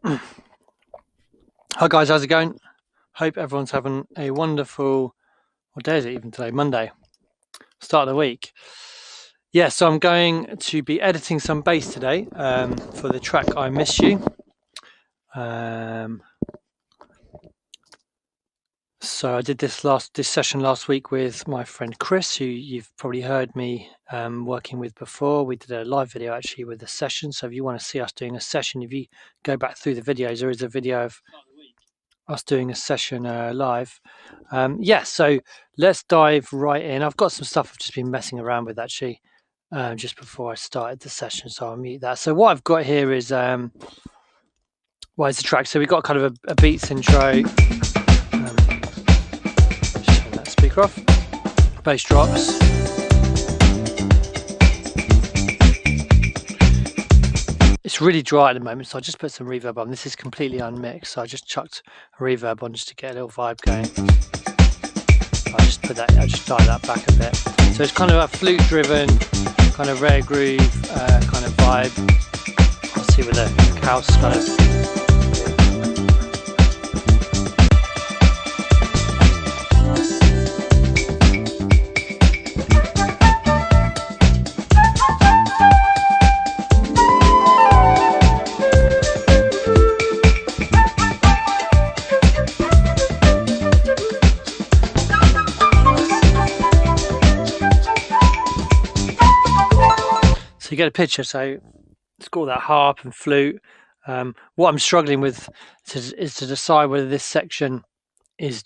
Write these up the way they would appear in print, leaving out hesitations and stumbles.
Hi guys, how's it going? Hope everyone's having a wonderful, what day is it even today? Monday, start of the week. Yeah, so I'm going to be editing some bass today for the track I Miss You. So I did this session last week with my friend Chris, who you've probably heard me working with before. We did a live video actually with the session. So if you want to see us doing a session, if you go back through the videos, there is a video of us doing a session live. So let's dive right in. I've got some stuff I've just been messing around with actually just before I started the session, so I'll mute that. So what I've got here is the track. So we've got kind of a beats intro. Just turn that speaker off. Bass drops. It's really dry at the moment, so I just put some reverb on. This is completely unmixed, so I just chucked a reverb on just to get a little vibe going. I just dial that back a bit. So it's kind of a flute-driven, kind of rare groove kind of vibe. I'll see with the house kind of. You get a picture. So it's got that harp and flute. What I'm struggling with is to decide whether this section is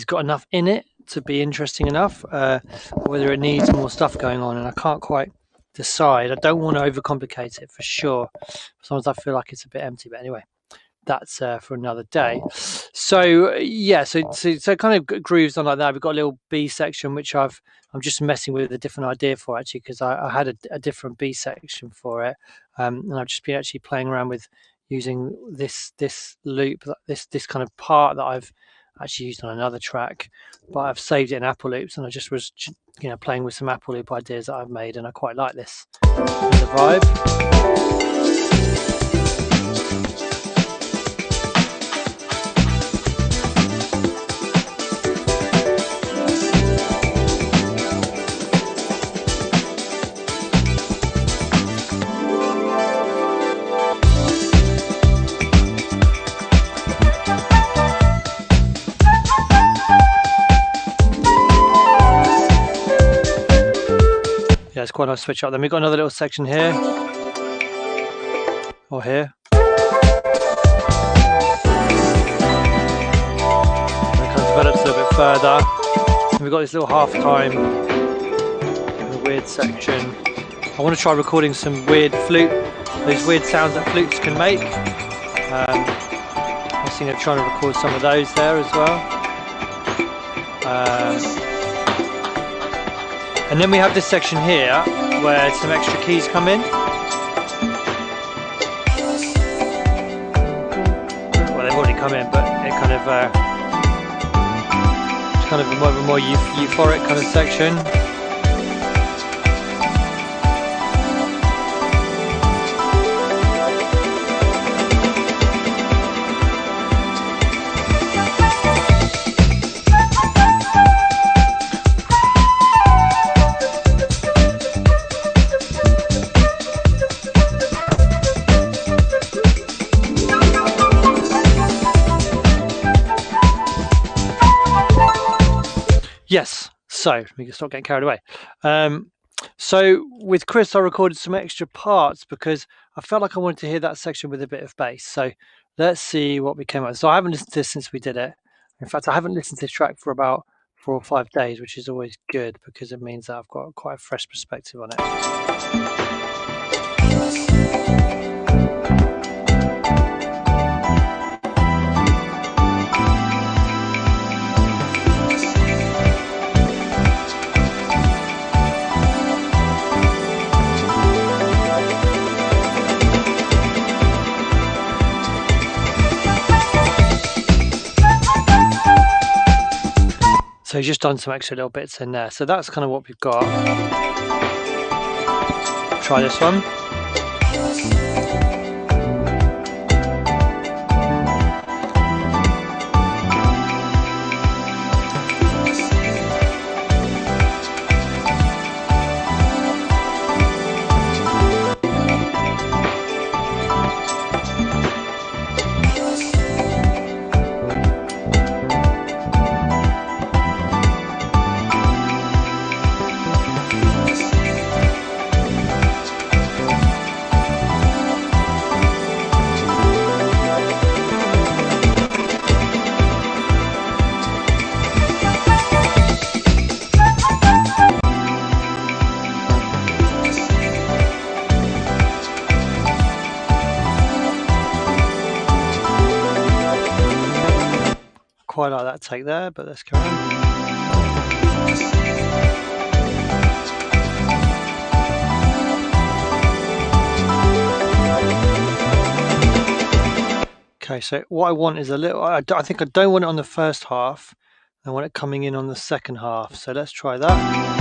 got enough in it to be interesting enough, or whether it needs more stuff going on, and I can't quite decide. I don't want to overcomplicate it for sure. Sometimes I feel like it's a bit empty, but anyway, that's for another day. So yeah, so kind of grooves on like that. We've got a little B section which I'm just messing with a different idea for actually, because I had a different B section for it, and I've just been actually playing around with using this loop, this kind of part that I've actually used on another track, but I've saved it in Apple Loops, and I just was playing with some Apple Loop ideas that I've made, and I quite like this as a vibe. Yeah, it's quite a nice switch up. Then we've got another little section here, or here. And it kind of develops a little bit further. And we've got this little half-time weird section. I want to try recording some weird flute, those weird sounds that flutes can make. I was thinking of trying to record some of those there as well. And then we have this section here where some extra keys come in. Well, they've already come in, but it kind of it's kind of a more euphoric kind of section. Yes, so we can stop getting carried away. So with Chris, I recorded some extra parts because I felt like I wanted to hear that section with a bit of bass. So let's see what we came up with. So I haven't listened to this since we did it. In fact, I haven't listened to this track for about 4 or 5 days, which is always good because it means that I've got quite a fresh perspective on it. So just done some extra little bits in there. So that's kind of what we've got. Try this one. quite like that take there, but let's carry on. Okay, so what I want is a little, I think I don't want it on the first half. I want it coming in on the second half. So let's try that.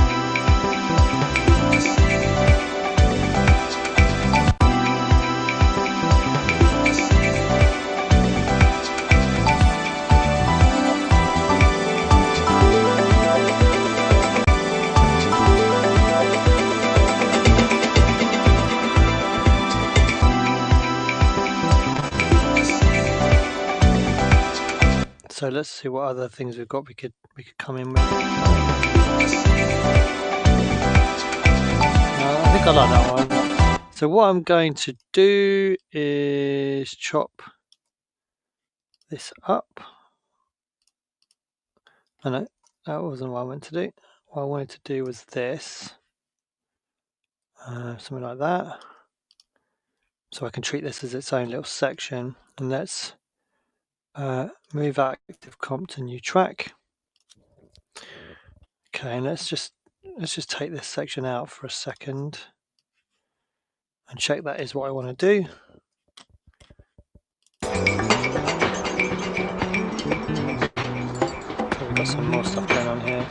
So let's see what other things we've got we could come in with. I think I like that one. So what I'm going to do is chop this up. Oh no, that wasn't what I wanted to do. What I wanted to do was this. Something like that. So I can treat this as its own little section. And let's move active comp to new track. Okay, and let's just take this section out for a second and check that is what I want to do. So we've got some more stuff going on here.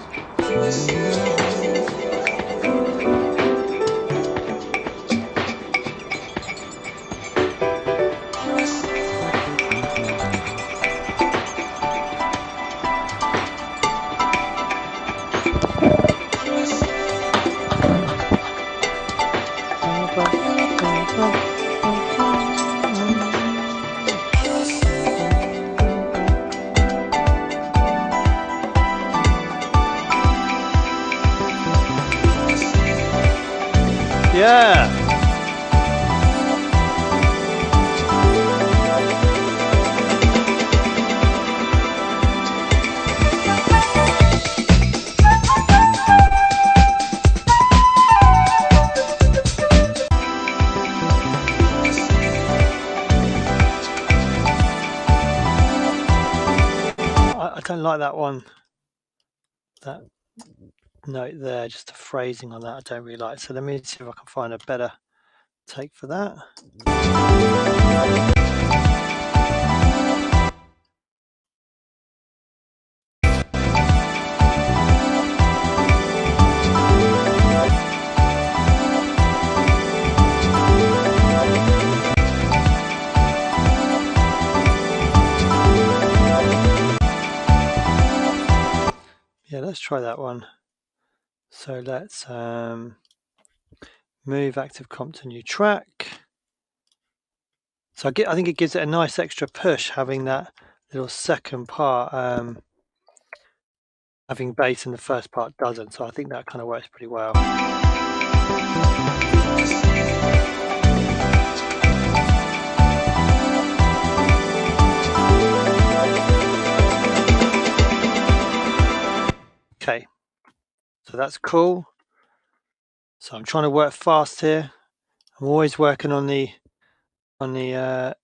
Yeah. I don't like that one. That note there, just the phrasing on that I don't really like. So let me see if I can find a better take for that. Yeah, let's try that one. So let's move active comp to new track. So I think it gives it a nice extra push having that little second part, having bass in the first part doesn't. So I think that kind of works pretty well. Okay, so that's cool. So I'm trying to work fast here. I'm always working on the to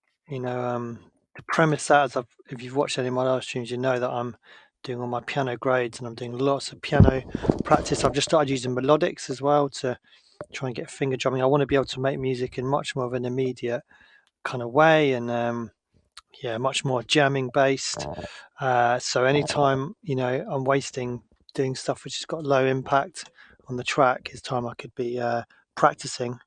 premise that, if you've watched any of my live streams, you know that I'm doing all my piano grades and I'm doing lots of piano practice. I've just started using melodics as well to try and get finger drumming. I want to be able to make music in much more of an immediate kind of way, and much more jamming based. So anytime I'm wasting doing stuff which has got low impact on the track is time I could be practicing.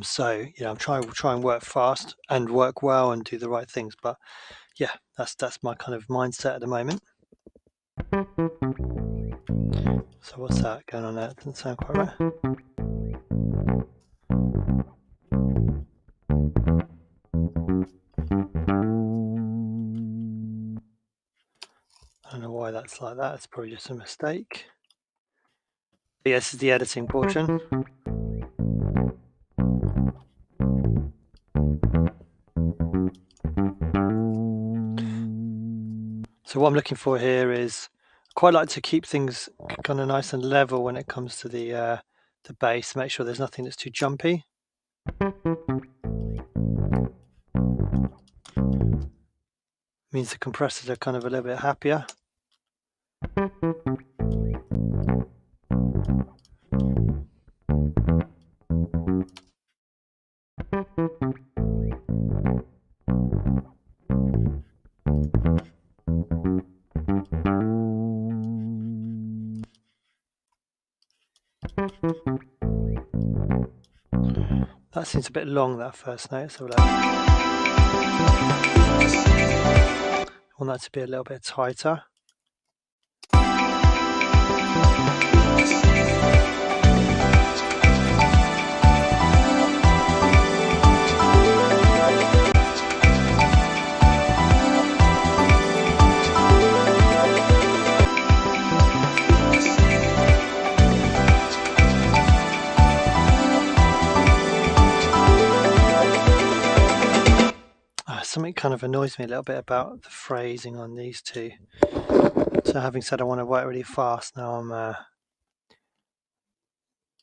So I'm trying and work fast and work well and do the right things. But yeah, that's my kind of mindset at the moment. So what's that going on there? It doesn't sound quite right. I don't know why that's like that. It's probably just a mistake. But yeah, this is the editing portion. So what I'm looking for here is I quite like to keep things kind of nice and level when it comes to the bass. Make sure there's nothing that's too jumpy. Means the compressors are kind of a little bit happier. That seems a bit long, that first note, so I want that to be a little bit tighter. Something kind of annoys me a little bit about the phrasing on these two. So having said I want to work really fast, now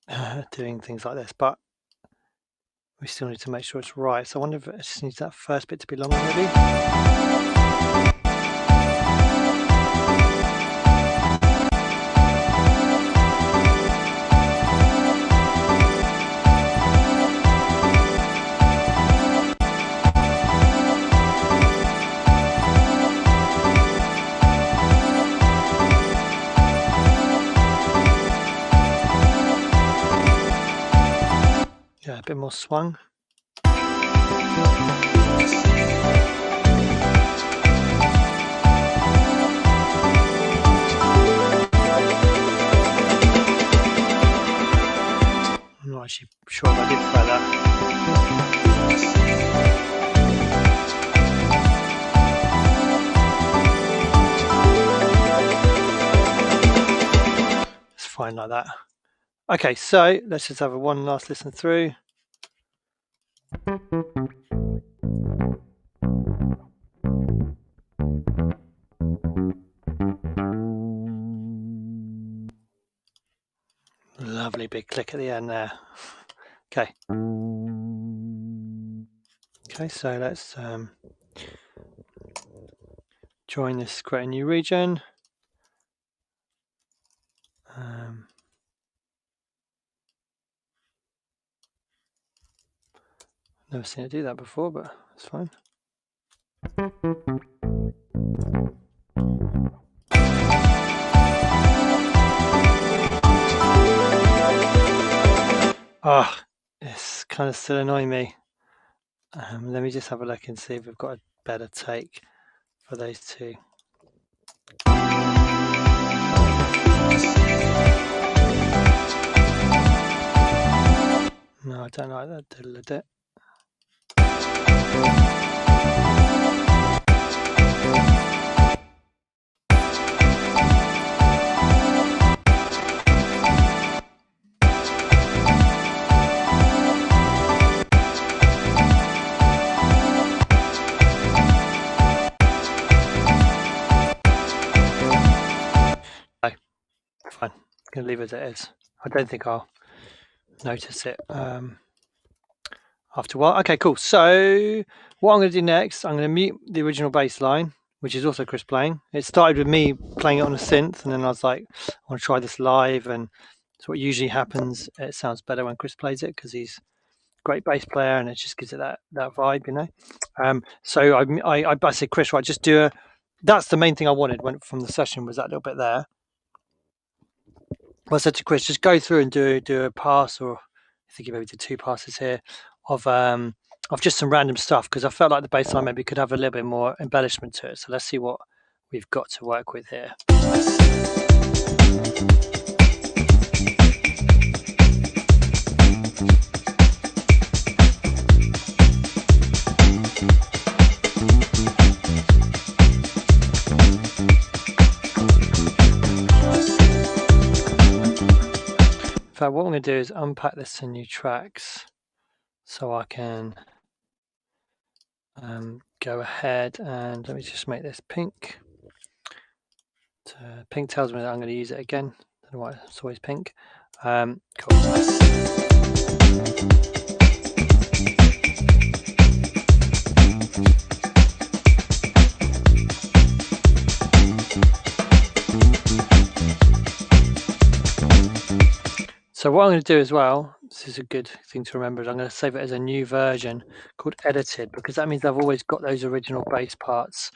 I'm doing things like this, but we still need to make sure it's right. So I wonder if it just needs that first bit to be longer maybe. Yeah, a bit more swung. I'm not actually sure if I did try that. It's fine like that. Okay, so let's just have one last listen through. Lovely big click at the end there. Okay. Okay, so let's join this, create a new region. Never seen it do that before, but it's fine. It's kind of still annoying me. Let me just have a look and see if we've got a better take for those two. No, I don't like that diddle a bit. Fine, I'm going to leave it as it is. I don't think I'll notice it after a while. Okay, cool. So what I'm going to do next, I'm going to mute the original bass line, which is also Chris playing. It started with me playing it on a synth, and then I was like, I want to try this live, and so what usually happens, it sounds better when Chris plays it because he's a great bass player, and it just gives it that vibe, you know. So I said, Chris, right, just do that's the main thing I wanted from the session, was that little bit there. Well, I said to Chris, just go through and do a pass, or I think he maybe did 2 passes here of just some random stuff, because I felt like the bass line maybe could have a little bit more embellishment to it. So let's see what we've got to work with here. So what I'm going to do is unpack this to new tracks, so I can go ahead and let me just make this pink. Pink tells me that I'm going to use it again. I don't know why it's always pink. Cool. So what I'm going to do as well, this is a good thing to remember, is I'm going to save it as a new version called edited, because that means I've always got those original bass parts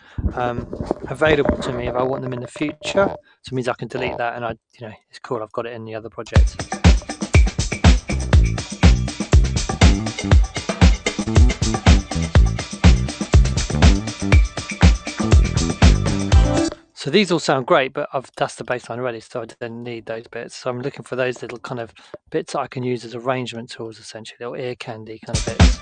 available to me if I want them in the future. So it means I can delete that, and it's cool. I've got it in the other project. So these all sound great, but that's the bass line already, so I didn't need those bits. So I'm looking for those little kind of bits that I can use as arrangement tools, essentially, little ear candy kind of bits.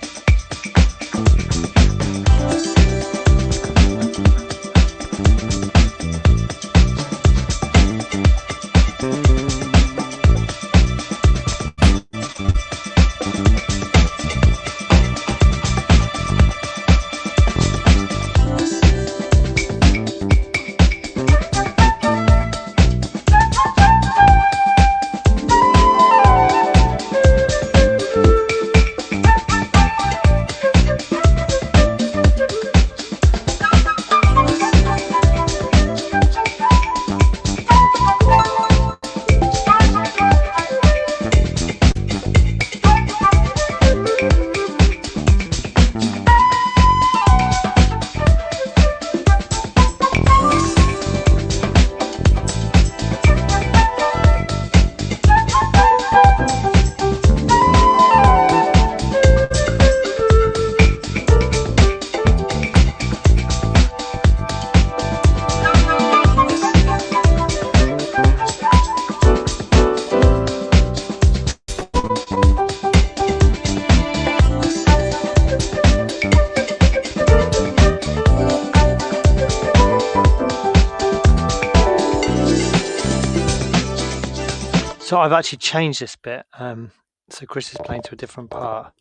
So I've actually changed this bit. So Chris is playing to a different part.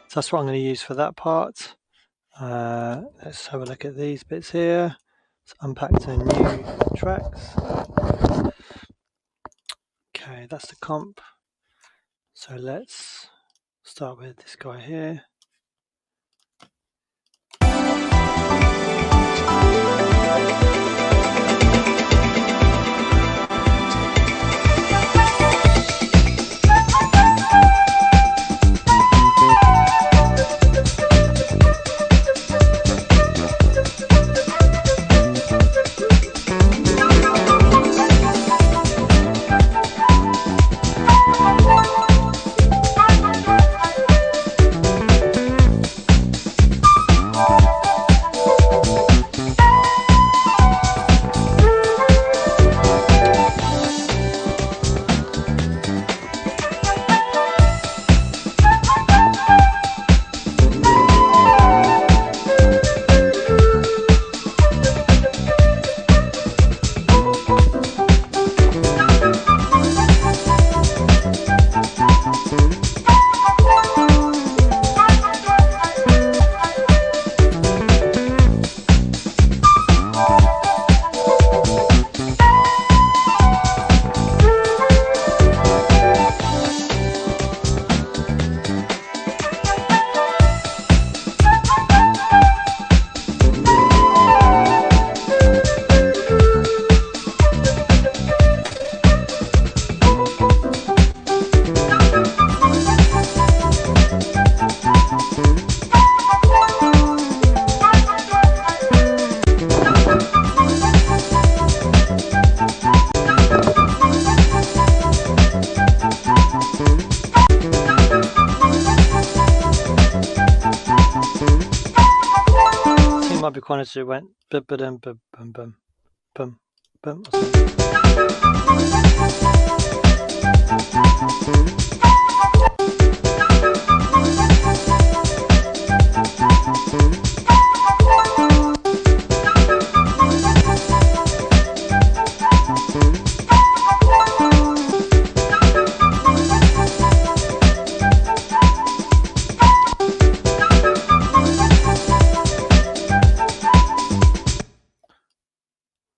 So that's what I'm going to use for that part. Let's have a look at these bits here. Let's unpack to new tracks. Okay, that's the comp. So let's start with this guy here. took on it, it went bum bum bum bum bum bum bum.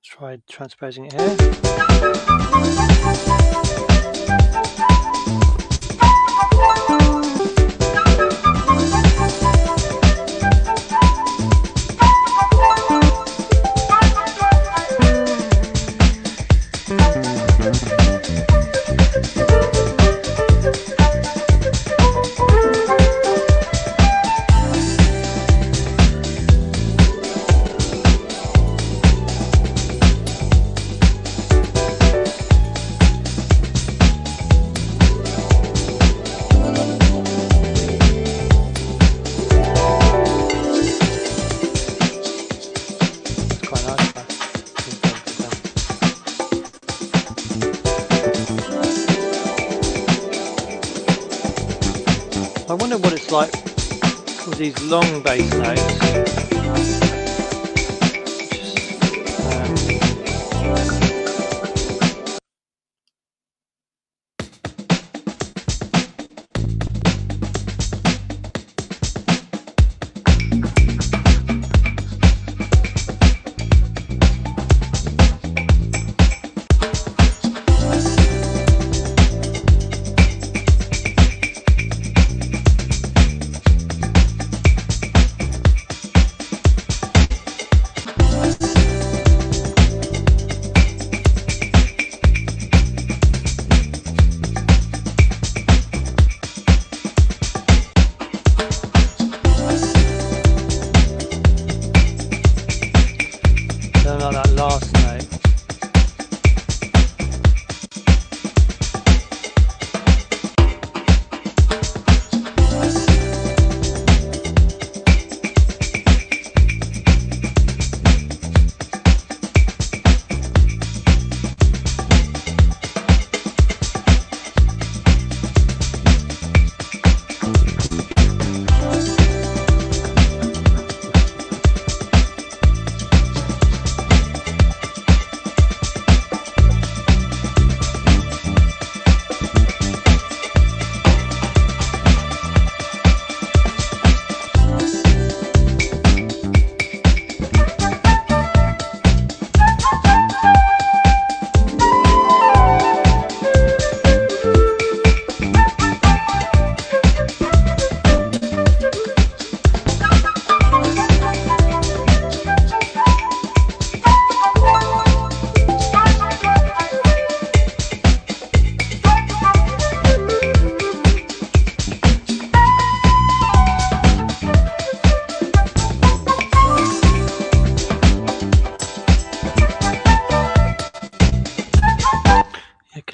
Try transposing it here. I wonder what it's like with these long bass notes. Like that last note.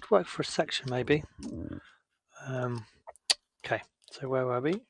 Work for a section maybe. Okay, so where were we?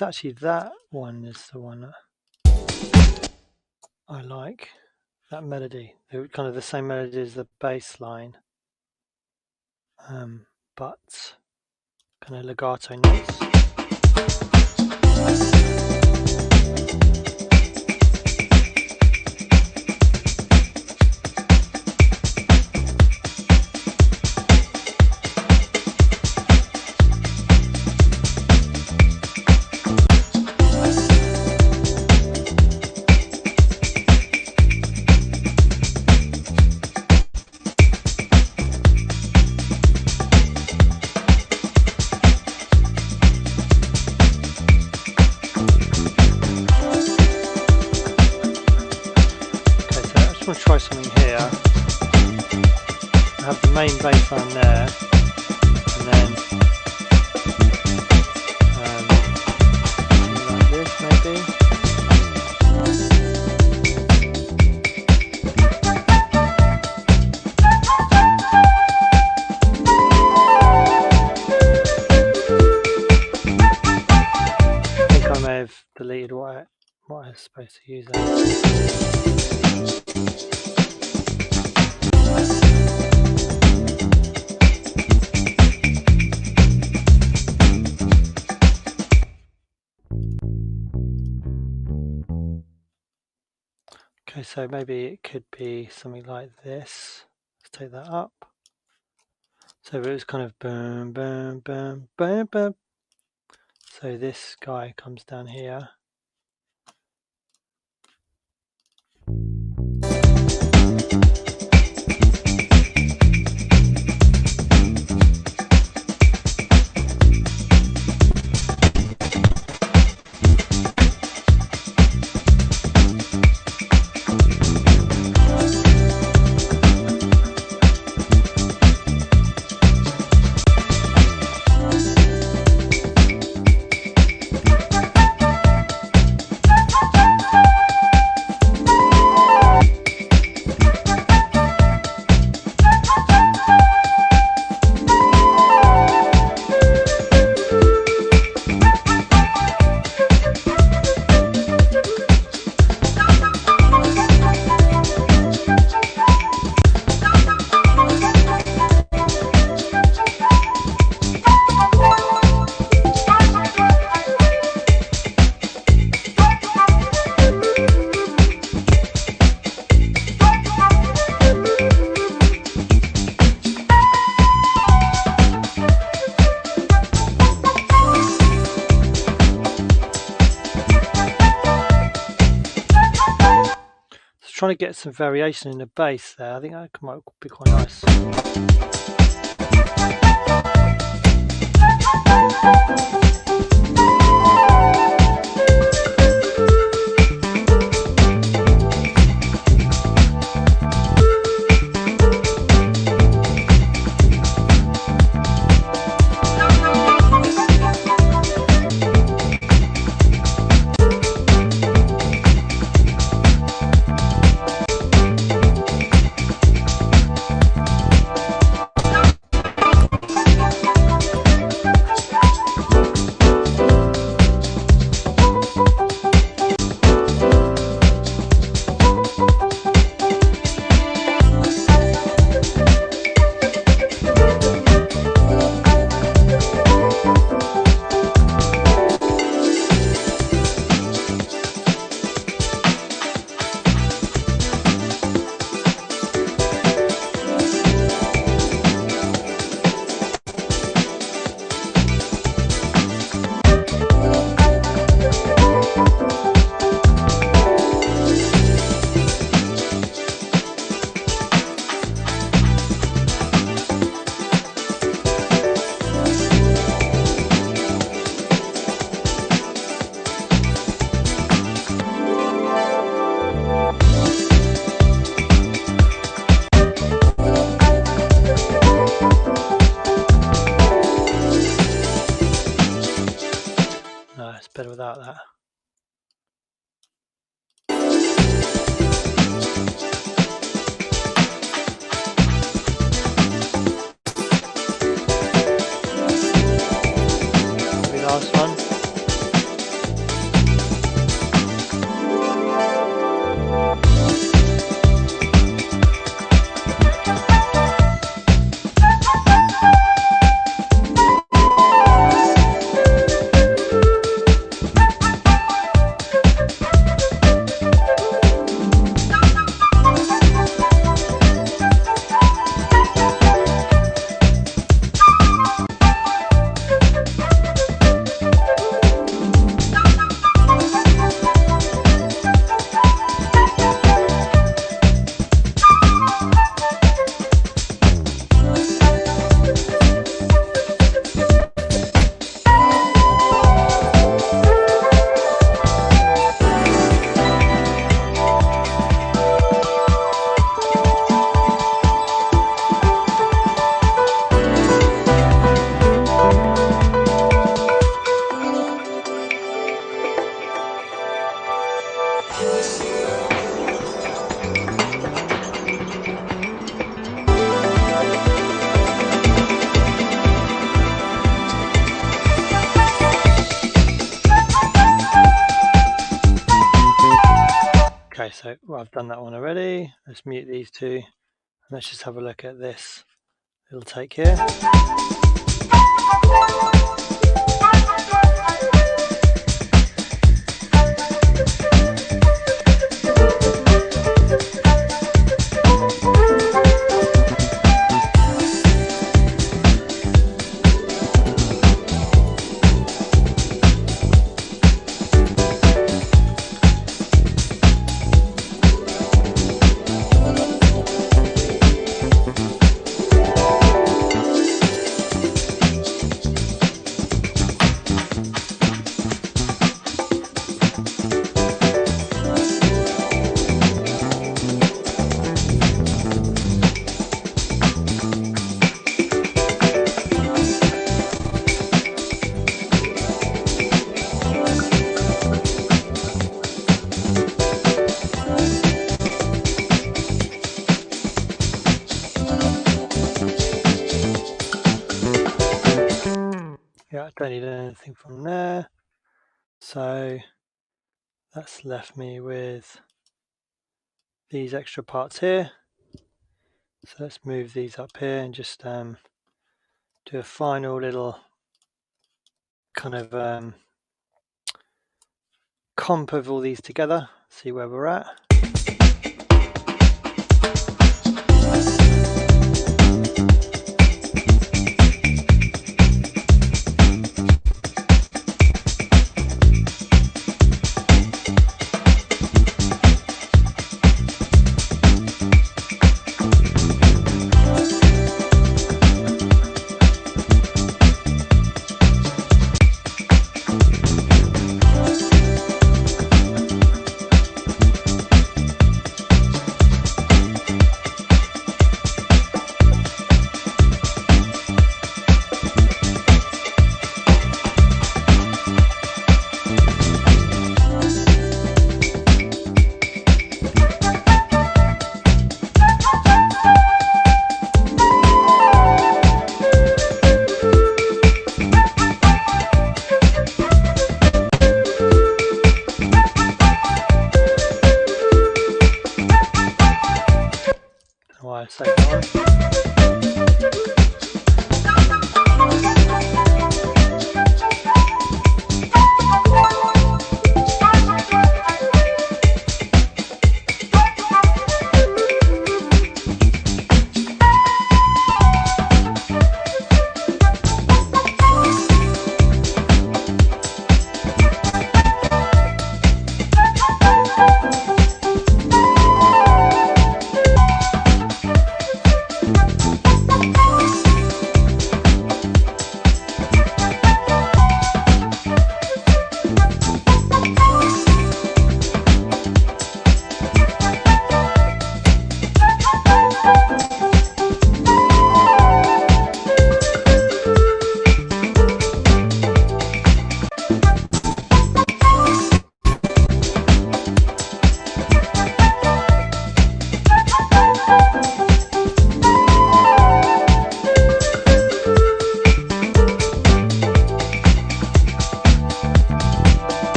it's actually that one is the one that I like. That melody, kind of the same melody as the bass line, but kind of legato notes. Try something here. I have the main bass line there, and then something like this maybe. I think I may have deleted what I was supposed to use there. Okay, so maybe it could be something like this. Let's take that up. So it was kind of boom, boom, boom, boom, boom. So this guy comes down here. Trying to get some variation in the bass there. I think that might be quite nice. Okay, so I've done that one already. Let's mute these two. And let's just have a look at this little take here. Yeah, I don't need anything from there. So that's left me with these extra parts here. So let's move these up here and just do a final little kind of comp of all these together, see where we're at. Why I say that one.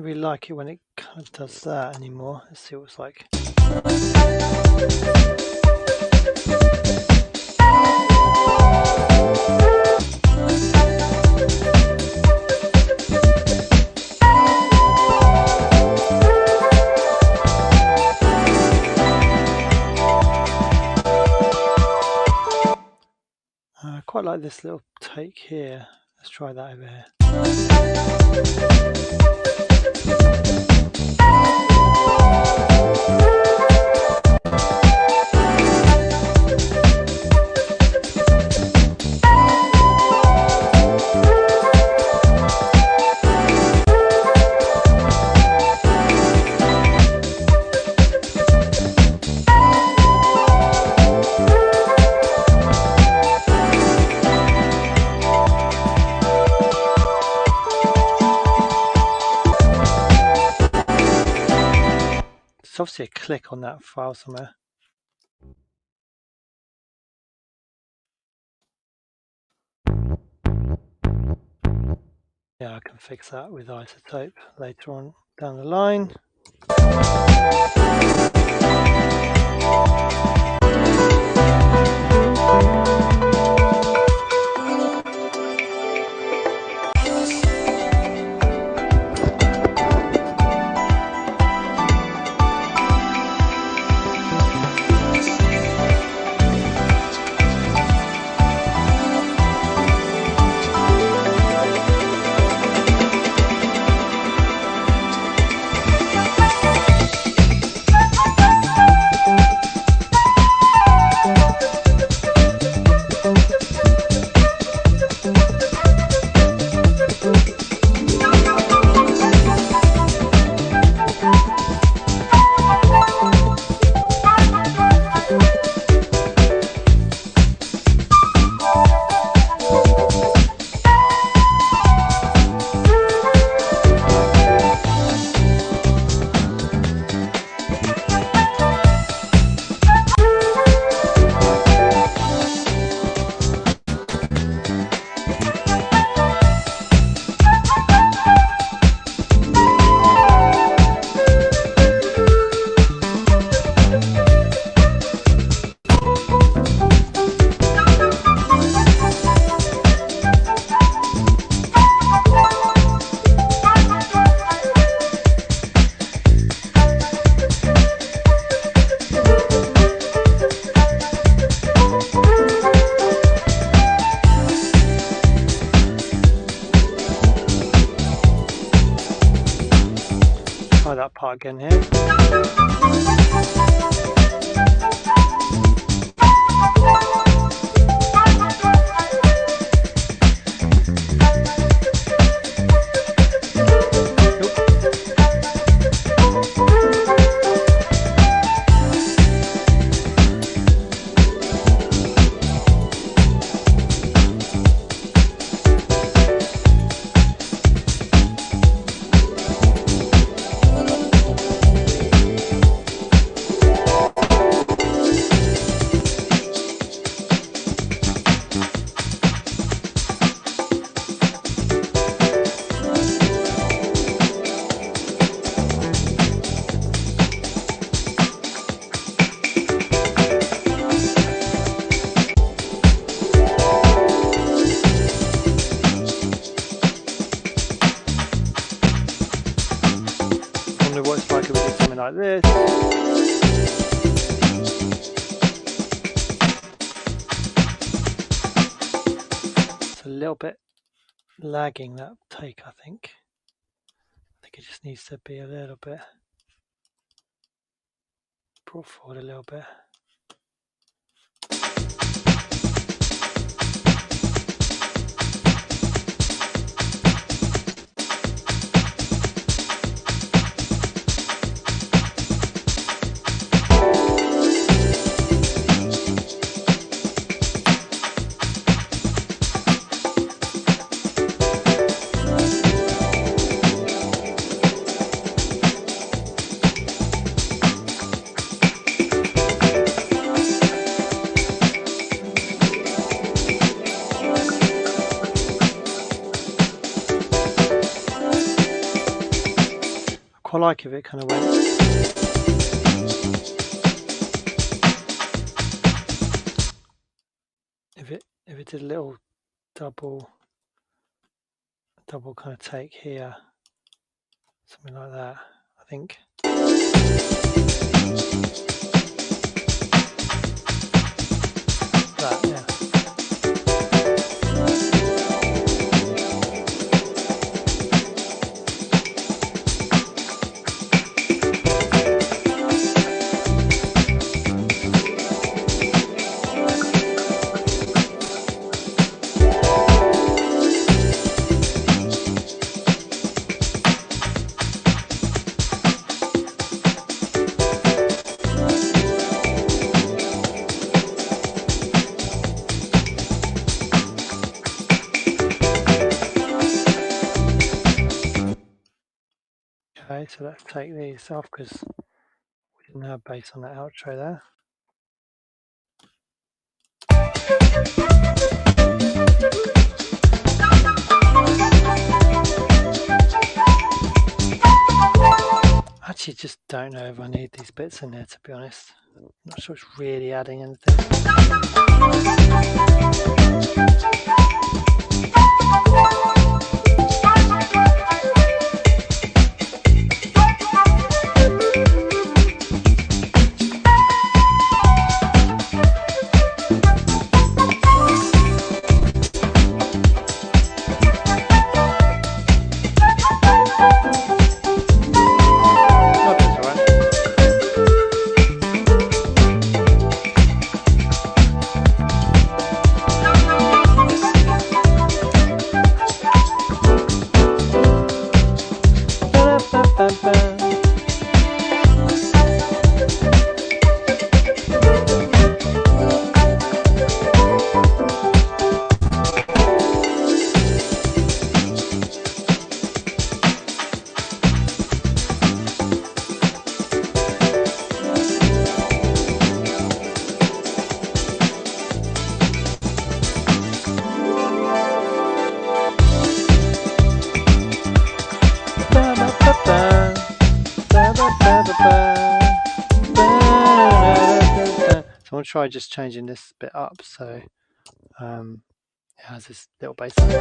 don't really like it when it kind of does that anymore. Let's see what it's like. I quite like this little take here. Let's try that over here. There's obviously a click on that file somewhere. Yeah, I can fix that with isotope later on down the line. Try that part again here. What it's like if we did something like this. It's a little bit lagging, that take, I think. I think it just needs to be a little bit brought forward a little bit. like if it kind of went. If it did a little double kind of take here, something like that, I think. That, yeah. Okay, so let's take these off because we didn't have bass on that outro there. I actually just don't know if I need these bits in there, to be honest. I'm not sure it's really adding anything. So I'm going to try just changing this bit up so it has this little bass line.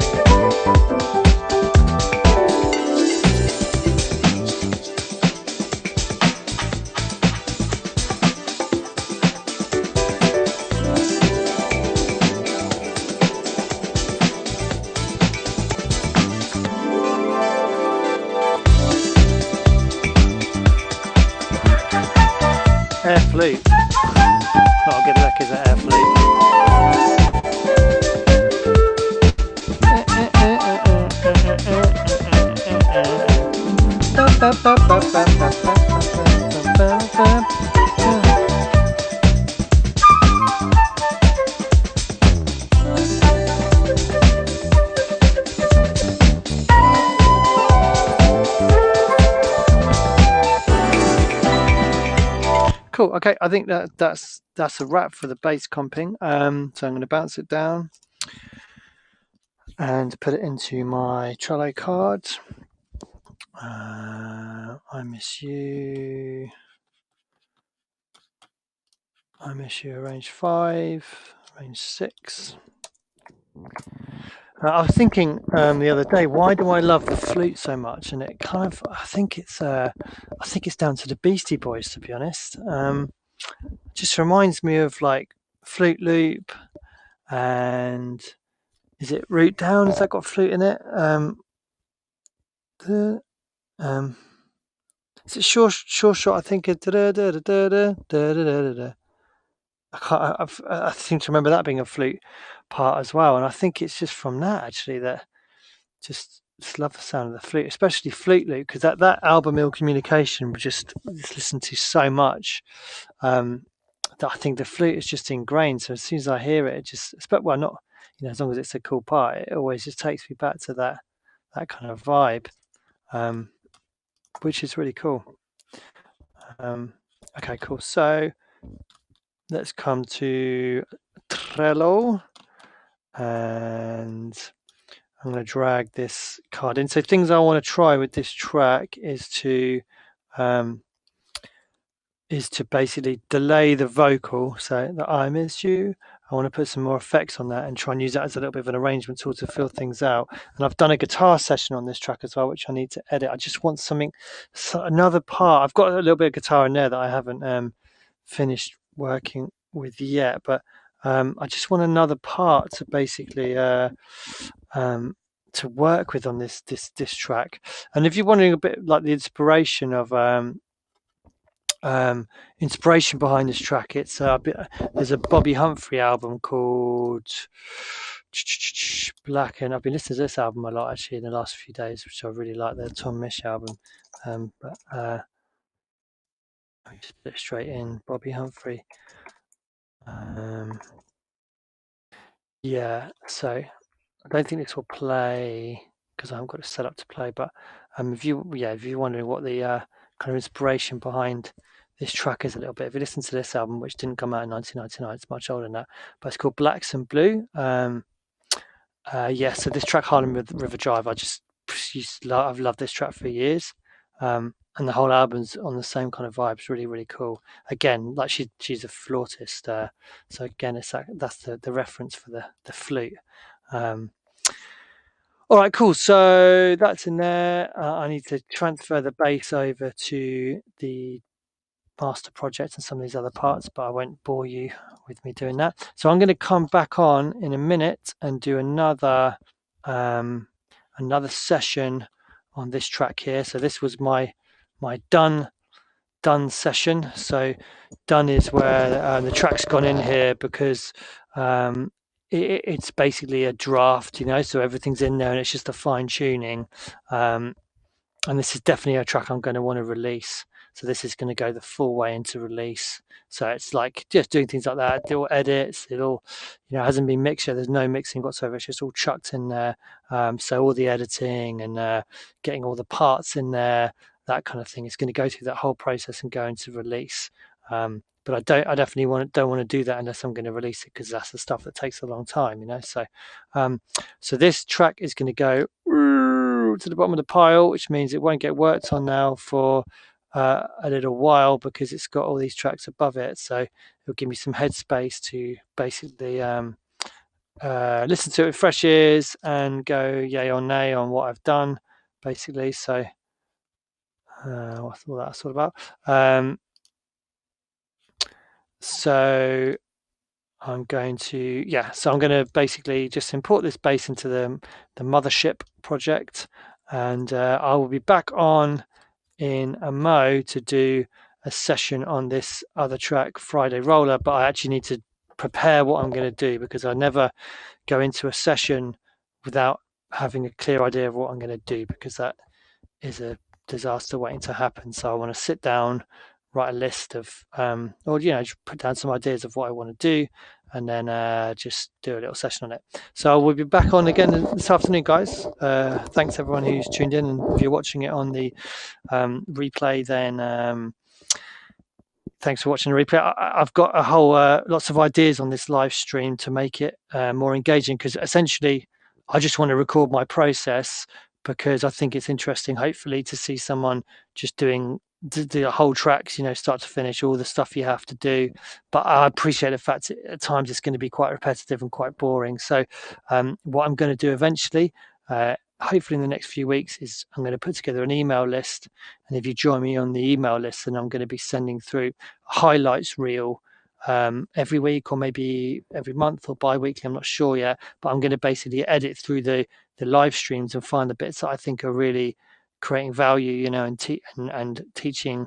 Air flute. Not a good luck, is it, air flute? Cool. Okay, I think that's a wrap for the bass comping. So I'm going to bounce it down and put it into my Trello card. I miss you. Range 5, range 6. I was thinking the other day, why do I love the flute so much? And it kind of, I think it's down to the Beastie Boys, to be honest. Just reminds me of like Flute Loop, and is it Root Down? Has that got flute in it? Is it Sure Shot? I think it. I seem to remember that being a flute part as well, and I think it's just from that actually that just love the sound of the flute, especially Flute Loop, because that album Ill Communication was just listened to so much that I think the flute is just ingrained. So as soon as I hear it, well, not as long as it's a cool part, it always just takes me back to that kind of vibe, which is really cool. Okay, cool. So let's come to Trello, and I'm going to drag this card in. So things I want to try with this track is to is to basically delay the vocal, so that I miss you. I want to put some more effects on that and try and use that as a little bit of an arrangement tool to fill things out. And I've done a guitar session on this track as well, which I need to edit. I just want something, another part. I've got a little bit of guitar in there that I haven't finished working with yet, but I just want another part to basically to work with on this track. And if you're wondering a bit like the inspiration behind this track, it's there's a Bobby Humphrey album called Black, and I've been listening to this album a lot actually in the last few days, which I really like, the Tom Misch album. But I just put it straight in Bobby Humphrey. Yeah, so I don't think this will play because I haven't got it set up to play. But if you're wondering what the kind of inspiration behind this track is a little bit, if you listen to this album, which didn't come out in 1999, it's much older than that, but it's called Blacks and Blue. So this track, Harlem River Drive, I've loved this track for years. And the whole album's on the same kind of vibes, really, really cool. Again, like she's a flautist, so again, that's the reference for the flute. All right, cool. So that's in there. I need to transfer the bass over to the master project and some of these other parts, but I won't bore you with me doing that. So I'm going to come back on in a minute and do another session on this track here. So this was my done session. So done is where the track's gone in here because it's basically a draft, so everything's in there and it's just a fine tuning. And this is definitely a track I'm going to want to release. So this is going to go the full way into release. So it's like just doing things like that, little edits, it'll, hasn't been mixed yet. There's no mixing whatsoever. It's just all chucked in there. So all the editing and getting all the parts in there, that kind of thing, is going to go through that whole process and go into release. But I definitely don't want to do that unless I'm going to release it, because that's the stuff that takes a long time, So, so this track is going to go to the bottom of the pile, which means it won't get worked on now for a little while because it's got all these tracks above it. So it'll give me some headspace to basically listen to it with fresh ears and go yay or nay on what I've done, basically. So what's all that sort of about? So I'm going to basically just import this bass into the mothership project, and I will be back on in a mo to do a session on this other track, Friday Roller, but I actually need to prepare what I'm going to do, because I never go into a session without having a clear idea of what I'm going to do, because that is a disaster waiting to happen. So I want to sit down, write a list of just put down some ideas of what I want to do, and then just do a little session on it. So we'll be back on again this afternoon, guys. Thanks everyone who's tuned in, and if you're watching it on the replay, then thanks for watching the replay. I've got a whole lots of ideas on this live stream to make it more engaging, because essentially I just want to record my process, because I think it's interesting, hopefully, to see someone just do the whole tracks, start to finish, all the stuff you have to do. But I appreciate the fact at times it's going to be quite repetitive and quite boring. So what I'm going to do eventually, hopefully in the next few weeks, is I'm going to put together an email list. And if you join me on the email list, then I'm going to be sending through a highlights reel every week, or maybe every month, or bi-weekly, I'm not sure yet. But I'm going to basically edit through the live streams and find the bits that I think are really creating value, and teaching,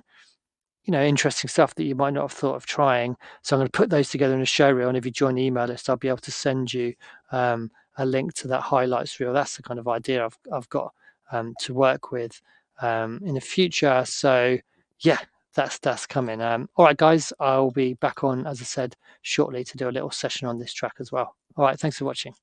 interesting stuff that you might not have thought of trying. So I'm going to put those together in a show reel, and if you join the email list, I'll be able to send you a link to that highlights reel. That's the kind of idea I've got to work with in the future. So yeah, that's coming. All right, guys, I'll be back on, as I said, shortly, to do a little session on this track as well. All right, thanks for watching.